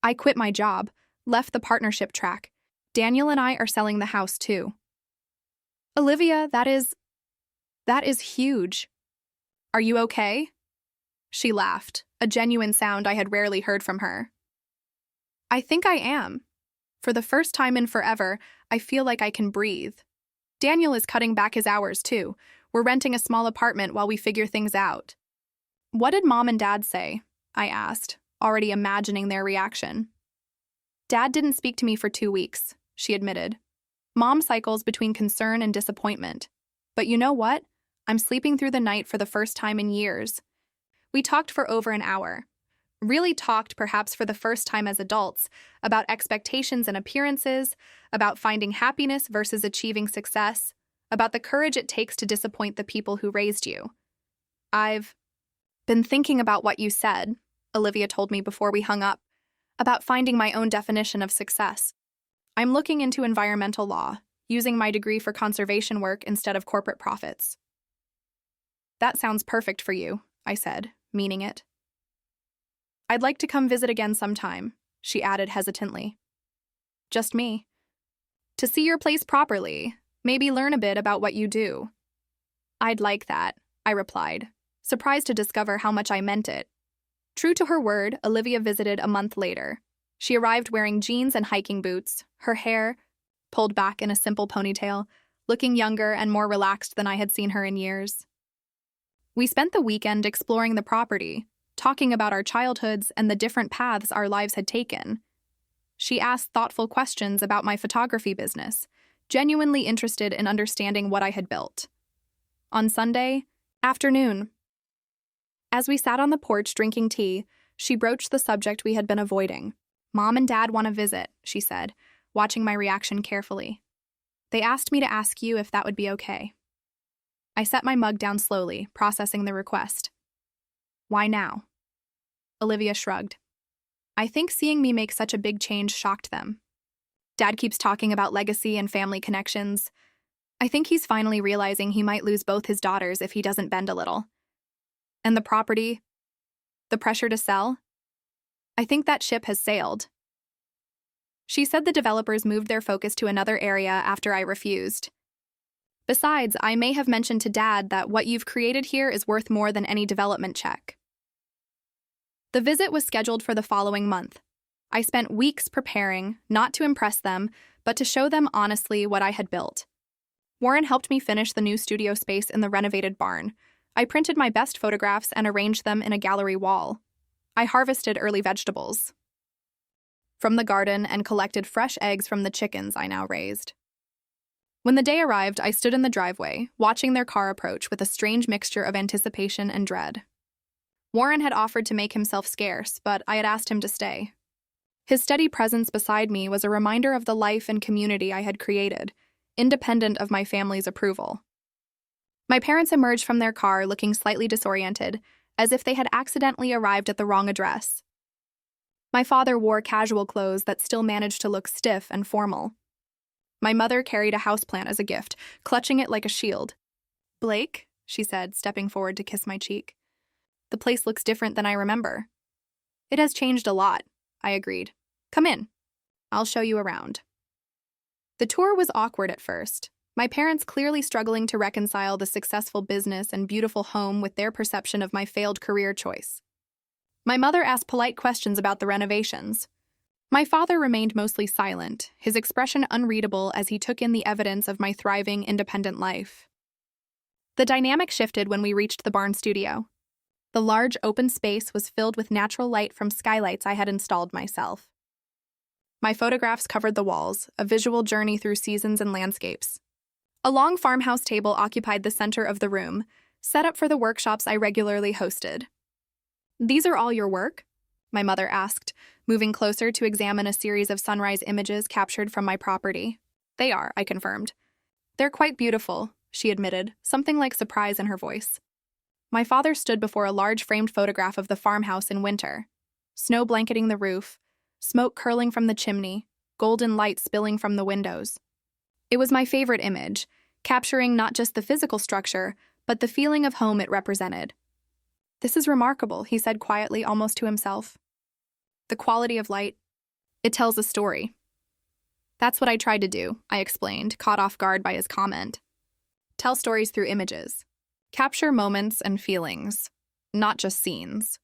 I quit my job, left the partnership track. Daniel and I are selling the house too. Olivia, that is huge. Are you okay? She laughed, a genuine sound I had rarely heard from her. I think I am. For the first time in forever, I feel like I can breathe. Daniel is cutting back his hours too. We're renting a small apartment while we figure things out. What did Mom and Dad say? I asked, already imagining their reaction. Dad didn't speak to me for 2 weeks, she admitted. Mom cycles between concern and disappointment. But you know what? I'm sleeping through the night for the first time in years. We talked for over an hour. Really talked, perhaps for the first time as adults, about expectations and appearances, about finding happiness versus achieving success, about the courage it takes to disappoint the people who raised you. I've been thinking about what you said, Olivia told me before we hung up, about finding my own definition of success. I'm looking into environmental law, using my degree for conservation work instead of corporate profits. That sounds perfect for you, I said, meaning it. I'd like to come visit again sometime, she added hesitantly. Just me. To see your place properly, maybe learn a bit about what you do. I'd like that, I replied, surprised to discover how much I meant it. True to her word, Olivia visited a month later. She arrived wearing jeans and hiking boots, her hair pulled back in a simple ponytail, looking younger and more relaxed than I had seen her in years. We spent the weekend exploring the property, talking about our childhoods and the different paths our lives had taken. She asked thoughtful questions about my photography business, genuinely interested in understanding what I had built. On Sunday afternoon, as we sat on the porch drinking tea, she broached the subject we had been avoiding. Mom and Dad want to visit, she said, watching my reaction carefully. They asked me to ask you if that would be okay. I set my mug down slowly, processing the request. Why now? Olivia shrugged. I think seeing me make such a big change shocked them. Dad keeps talking about legacy and family connections. I think he's finally realizing he might lose both his daughters if he doesn't bend a little. And the property? The pressure to sell? I think that ship has sailed. She said the developers moved their focus to another area after I refused. Besides, I may have mentioned to Dad that what you've created here is worth more than any development check. The visit was scheduled for the following month. I spent weeks preparing, not to impress them, but to show them honestly what I had built. Warren helped me finish the new studio space in the renovated barn. I printed my best photographs and arranged them in a gallery wall. I harvested early vegetables from the garden and collected fresh eggs from the chickens I now raised. When the day arrived, I stood in the driveway, watching their car approach with a strange mixture of anticipation and dread. Warren had offered to make himself scarce, but I had asked him to stay. His steady presence beside me was a reminder of the life and community I had created, independent of my family's approval. My parents emerged from their car looking slightly disoriented, as if they had accidentally arrived at the wrong address. My father wore casual clothes that still managed to look stiff and formal. My mother carried a houseplant as a gift, clutching it like a shield. "Blake," she said, stepping forward to kiss my cheek. The place looks different than I remember. It has changed a lot, I agreed. Come in. I'll show you around. The tour was awkward at first, my parents clearly struggling to reconcile the successful business and beautiful home with their perception of my failed career choice. My mother asked polite questions about the renovations. My father remained mostly silent, his expression unreadable as he took in the evidence of my thriving, independent life. The dynamic shifted when we reached the barn studio. The large open space was filled with natural light from skylights I had installed myself. My photographs covered the walls, a visual journey through seasons and landscapes. A long farmhouse table occupied the center of the room, set up for the workshops I regularly hosted. These are all your work? My mother asked, moving closer to examine a series of sunrise images captured from my property. They are, I confirmed. They're quite beautiful, she admitted, something like surprise in her voice. My father stood before a large framed photograph of the farmhouse in winter. Snow blanketing the roof, smoke curling from the chimney, golden light spilling from the windows. It was my favorite image, capturing not just the physical structure, but the feeling of home it represented. This is remarkable, he said quietly, almost to himself. The quality of light, it tells a story. That's what I tried to do, I explained, caught off guard by his comment. Tell stories through images. Capture moments and feelings, not just scenes.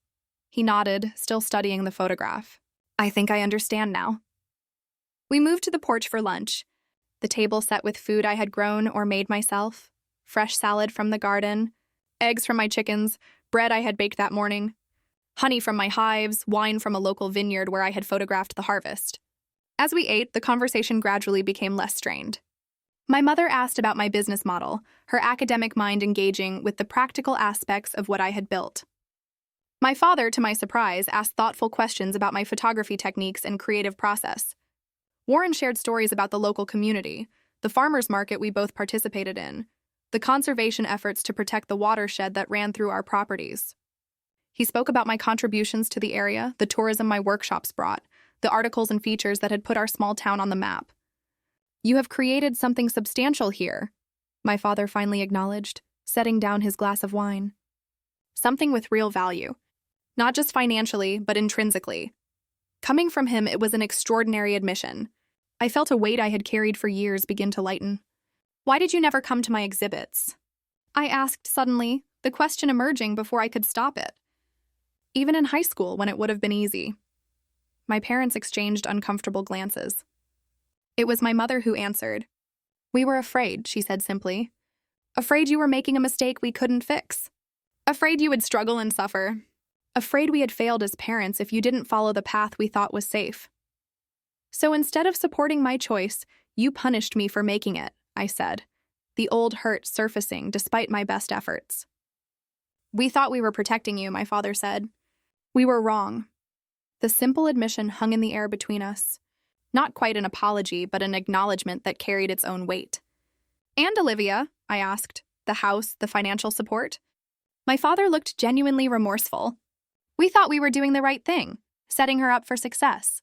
He nodded, still studying the photograph. I think I understand now. We moved to the porch for lunch. The table set with food I had grown or made myself, fresh salad from the garden, eggs from my chickens, bread I had baked that morning, honey from my hives, wine from a local vineyard where I had photographed the harvest. As we ate, the conversation gradually became less strained. My mother asked about my business model, her academic mind engaging with the practical aspects of what I had built. My father, to my surprise, asked thoughtful questions about my photography techniques and creative process. Warren shared stories about the local community, the farmers market we both participated in, the conservation efforts to protect the watershed that ran through our properties. He spoke about my contributions to the area, the tourism my workshops brought, the articles and features that had put our small town on the map. You have created something substantial here, my father finally acknowledged, setting down his glass of wine. Something with real value, not just financially, but intrinsically. Coming from him, it was an extraordinary admission. I felt a weight I had carried for years begin to lighten. Why did you never come to my exhibits? I asked suddenly, the question emerging before I could stop it. Even in high school, when it would have been easy. My parents exchanged uncomfortable glances. It was my mother who answered. We were afraid, she said simply. Afraid you were making a mistake we couldn't fix. Afraid you would struggle and suffer. Afraid we had failed as parents if you didn't follow the path we thought was safe. So instead of supporting my choice, you punished me for making it, I said, the old hurt surfacing despite my best efforts. We thought we were protecting you, my father said. We were wrong. The simple admission hung in the air between us. Not quite an apology, but an acknowledgement that carried its own weight. And Olivia, I asked, the house, the financial support? My father looked genuinely remorseful. We thought we were doing the right thing, setting her up for success.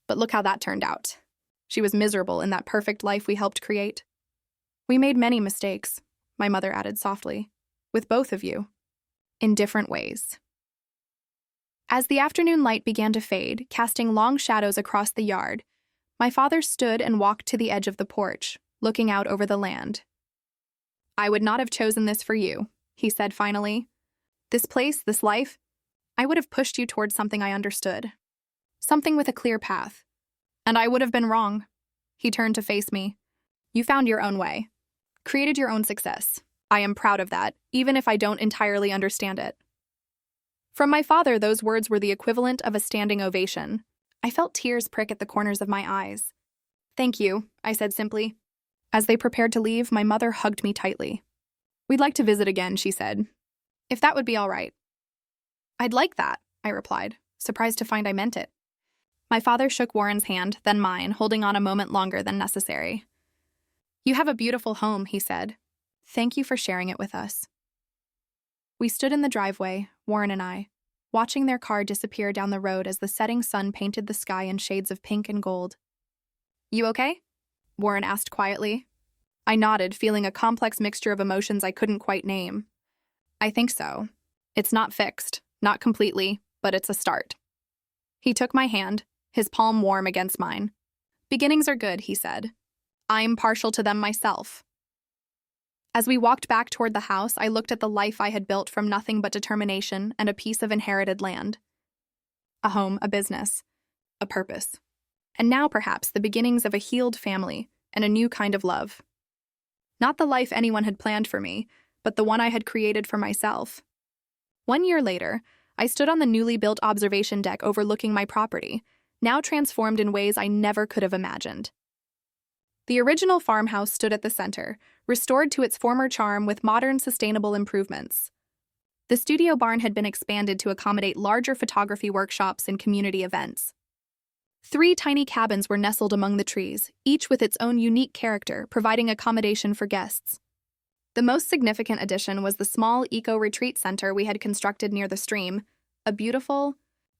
But look how that turned out. She was miserable in that perfect life we helped create. We made many mistakes, my mother added softly, with both of you, in different ways. As the afternoon light began to fade, casting long shadows across the yard, my father stood and walked to the edge of the porch, looking out over the land. I would not have chosen this for you, he said finally. This place, this life, I would have pushed you towards something I understood. Something with a clear path. And I would have been wrong. He turned to face me. You found your own way. Created your own success. I am proud of that, even if I don't entirely understand it. From my father, those words were the equivalent of a standing ovation. I felt tears prick at the corners of my eyes. Thank you, I said simply. As they prepared to leave, my mother hugged me tightly. We'd like to visit again, she said. If that would be all right. I'd like that, I replied, surprised to find I meant it. My father shook Warren's hand, then mine, holding on a moment longer than necessary. You have a beautiful home, he said. Thank you for sharing it with us. We stood in the driveway, Warren and I, watching their car disappear down the road as the setting sun painted the sky in shades of pink and gold. You okay? Warren asked quietly. I nodded, feeling a complex mixture of emotions I couldn't quite name. I think so. It's not fixed, not completely, but it's a start. He took my hand, his palm warm against mine. Beginnings are good, he said. I'm partial to them myself. As we walked back toward the house, I looked at the life I had built from nothing but determination and a piece of inherited land. A home, a business, a purpose. And now, perhaps, the beginnings of a healed family and a new kind of love. Not the life anyone had planned for me, but the one I had created for myself. 1 year later, I stood on the newly built observation deck overlooking my property, now transformed in ways I never could have imagined. The original farmhouse stood at the center, restored to its former charm with modern, sustainable improvements. The studio barn had been expanded to accommodate larger photography workshops and community events. 3 tiny cabins were nestled among the trees, each with its own unique character, providing accommodation for guests. The most significant addition was the small eco-retreat center we had constructed near the stream, a beautiful,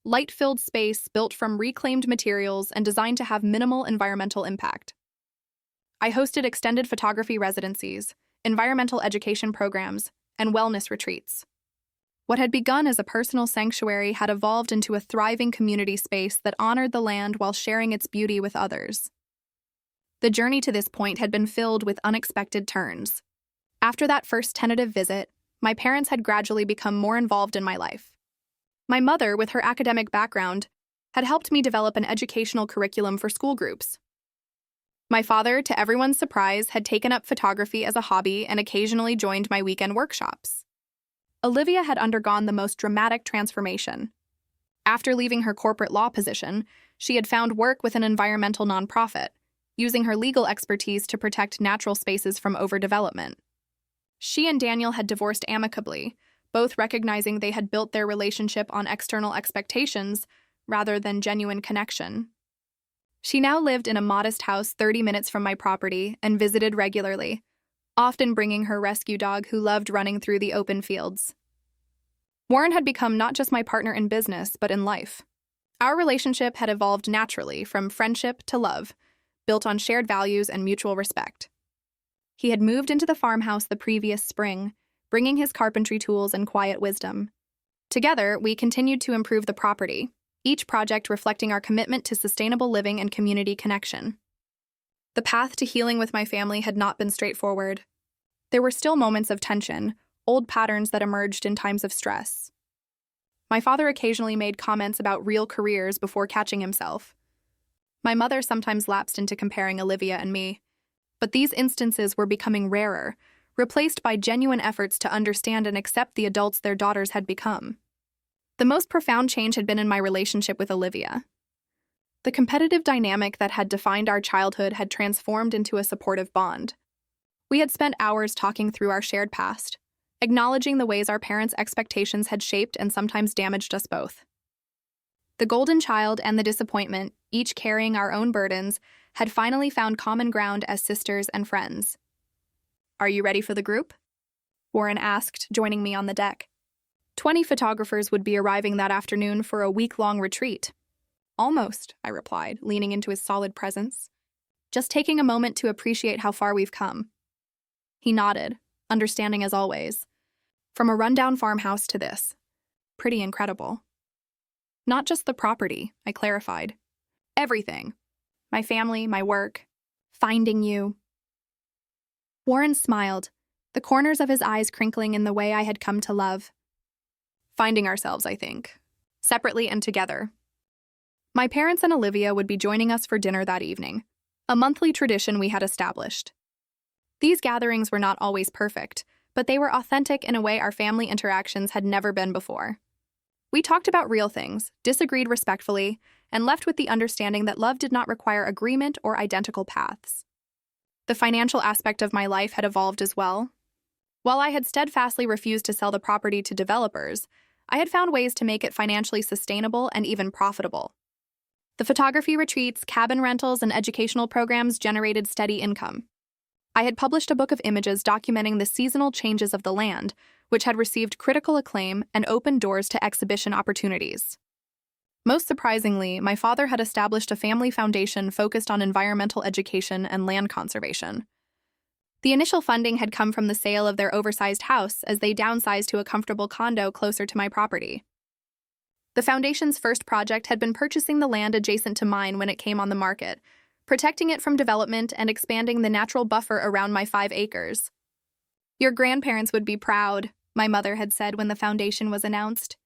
light-filled space built from reclaimed materials and designed to have minimal environmental impact. I hosted extended photography residencies, environmental education programs, and wellness retreats. What had begun as a personal sanctuary had evolved into a thriving community space that honored the land while sharing its beauty with others. The journey to this point had been filled with unexpected turns. After that first tentative visit, my parents had gradually become more involved in my life. My mother, with her academic background, had helped me develop an educational curriculum for school groups. My father, to everyone's surprise, had taken up photography as a hobby and occasionally joined my weekend workshops. Olivia had undergone the most dramatic transformation. After leaving her corporate law position, she had found work with an environmental nonprofit, using her legal expertise to protect natural spaces from overdevelopment. She and Daniel had divorced amicably, both recognizing they had built their relationship on external expectations rather than genuine connection. She now lived in a modest house 30 minutes from my property and visited regularly, often bringing her rescue dog who loved running through the open fields. Warren had become not just my partner in business, but in life. Our relationship had evolved naturally from friendship to love, built on shared values and mutual respect. He had moved into the farmhouse the previous spring, bringing his carpentry tools and quiet wisdom. Together, we continued to improve the property, each project reflecting our commitment to sustainable living and community connection. The path to healing with my family had not been straightforward. There were still moments of tension, old patterns that emerged in times of stress. My father occasionally made comments about real careers before catching himself. My mother sometimes lapsed into comparing Olivia and me, but these instances were becoming rarer, replaced by genuine efforts to understand and accept the adults their daughters had become. The most profound change had been in my relationship with Olivia. The competitive dynamic that had defined our childhood had transformed into a supportive bond. We had spent hours talking through our shared past, acknowledging the ways our parents' expectations had shaped and sometimes damaged us both. The golden child and the disappointment, each carrying our own burdens, had finally found common ground as sisters and friends. "Are you ready for the group?" Warren asked, joining me on the deck. 20 photographers would be arriving that afternoon for a week-long retreat. "Almost," I replied, leaning into his solid presence. "Just taking a moment to appreciate how far we've come." He nodded, understanding as always. From a rundown farmhouse to this. Pretty incredible. "Not just the property," I clarified. "Everything. My family, my work, finding you." Warren smiled, the corners of his eyes crinkling in the way I had come to love. "Finding ourselves, I think. Separately and together." My parents and Olivia would be joining us for dinner that evening, a monthly tradition we had established. These gatherings were not always perfect, but they were authentic in a way our family interactions had never been before. We talked about real things, disagreed respectfully, and left with the understanding that love did not require agreement or identical paths. The financial aspect of my life had evolved as well. While I had steadfastly refused to sell the property to developers, I had found ways to make it financially sustainable and even profitable. The photography retreats, cabin rentals, and educational programs generated steady income. I had published a book of images documenting the seasonal changes of the land, which had received critical acclaim and opened doors to exhibition opportunities. Most surprisingly, my father had established a family foundation focused on environmental education and land conservation. The initial funding had come from the sale of their oversized house as they downsized to a comfortable condo closer to my property. The foundation's first project had been purchasing the land adjacent to mine when it came on the market, protecting it from development and expanding the natural buffer around my 5 acres. "Your grandparents would be proud," my mother had said when the foundation was announced.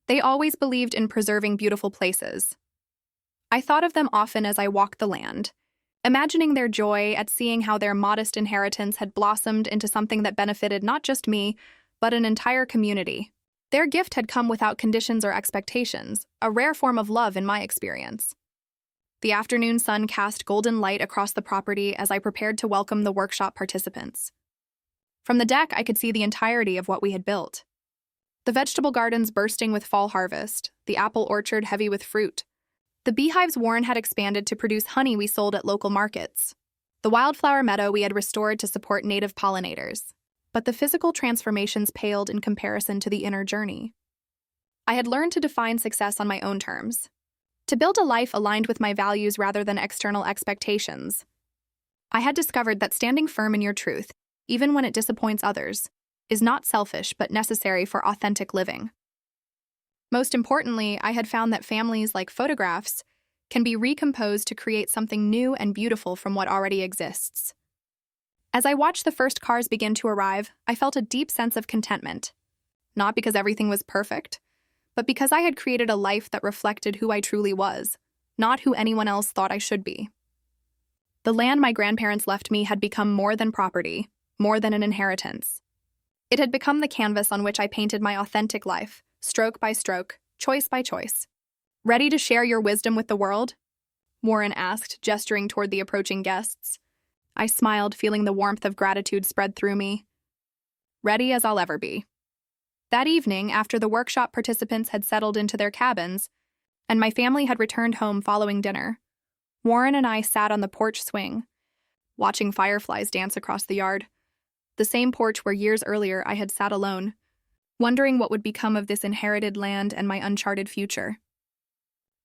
They always believed in preserving beautiful places. I thought of them often as I walked the land, imagining their joy at seeing how their modest inheritance had blossomed into something that benefited not just me, but an entire community. Their gift had come without conditions or expectations, a rare form of love in my experience. The afternoon sun cast golden light across the property as I prepared to welcome the workshop participants. From the deck, I could see the entirety of what we had built. The vegetable gardens bursting with fall harvest, the apple orchard heavy with fruit. The beehives Warren had expanded to produce honey we sold at local markets. The wildflower meadow we had restored to support native pollinators. But the physical transformations paled in comparison to the inner journey. I had learned to define success on my own terms, to build a life aligned with my values rather than external expectations. I had discovered that standing firm in your truth, even when it disappoints others, is not selfish but necessary for authentic living. Most importantly, I had found that families, like photographs, can be recomposed to create something new and beautiful from what already exists. As I watched the first cars begin to arrive, I felt a deep sense of contentment. Not because everything was perfect, but because I had created a life that reflected who I truly was, not who anyone else thought I should be. The land my grandparents left me had become more than property, more than an inheritance. It had become the canvas on which I painted my authentic life, stroke by stroke, choice by choice. "Ready to share your wisdom with the world?" Warren asked, gesturing toward the approaching guests. I smiled, feeling the warmth of gratitude spread through me. "Ready as I'll ever be." That evening, after the workshop participants had settled into their cabins, and my family had returned home following dinner, Warren and I sat on the porch swing, watching fireflies dance across the yard, the same porch where years earlier I had sat alone, wondering what would become of this inherited land and my uncharted future.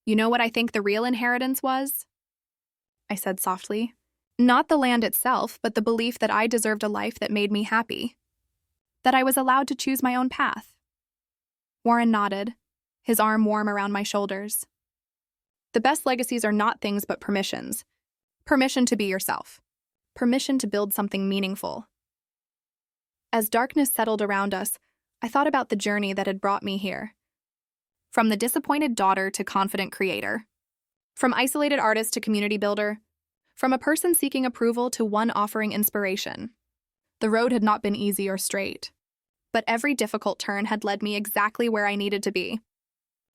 "You know what I think the real inheritance was?" I said softly. "Not the land itself, but the belief that I deserved a life that made me happy. That I was allowed to choose my own path." Warren nodded, his arm warm around my shoulders. "The best legacies are not things but permissions. Permission to be yourself. Permission to build something meaningful." As darkness settled around us, I thought about the journey that had brought me here. From the disappointed daughter to confident creator. From isolated artist to community builder. From a person seeking approval to one offering inspiration. The road had not been easy or straight, but every difficult turn had led me exactly where I needed to be.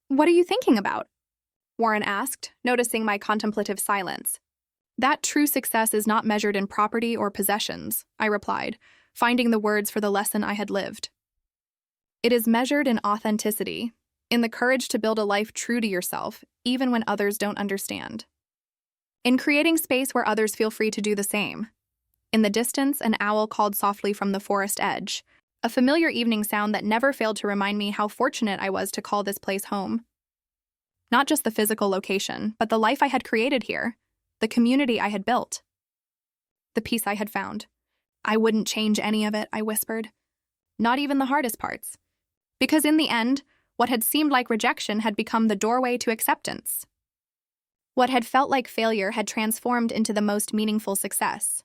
"What are you thinking about?" Warren asked, noticing my contemplative silence. "That true success is not measured in property or possessions," I replied, finding the words for the lesson I had lived. "It is measured in authenticity, in the courage to build a life true to yourself, even when others don't understand. In creating space where others feel free to do the same." In the distance, an owl called softly from the forest edge, a familiar evening sound that never failed to remind me how fortunate I was to call this place home. Not just the physical location, but the life I had created here, the community I had built, the peace I had found. "I wouldn't change any of it," I whispered. "Not even the hardest parts. Because in the end, what had seemed like rejection had become the doorway to acceptance. What had felt like failure had transformed into the most meaningful success.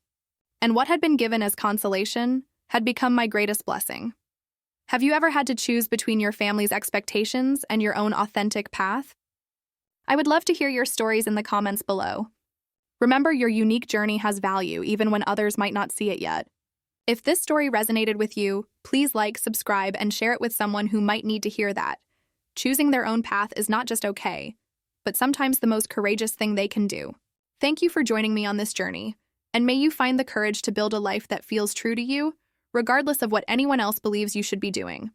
And what had been given as consolation had become my greatest blessing." Have you ever had to choose between your family's expectations and your own authentic path? I would love to hear your stories in the comments below. Remember, your unique journey has value even when others might not see it yet. If this story resonated with you, please like, subscribe, and share it with someone who might need to hear that. Choosing their own path is not just okay, but sometimes the most courageous thing they can do. Thank you for joining me on this journey, and may you find the courage to build a life that feels true to you, regardless of what anyone else believes you should be doing.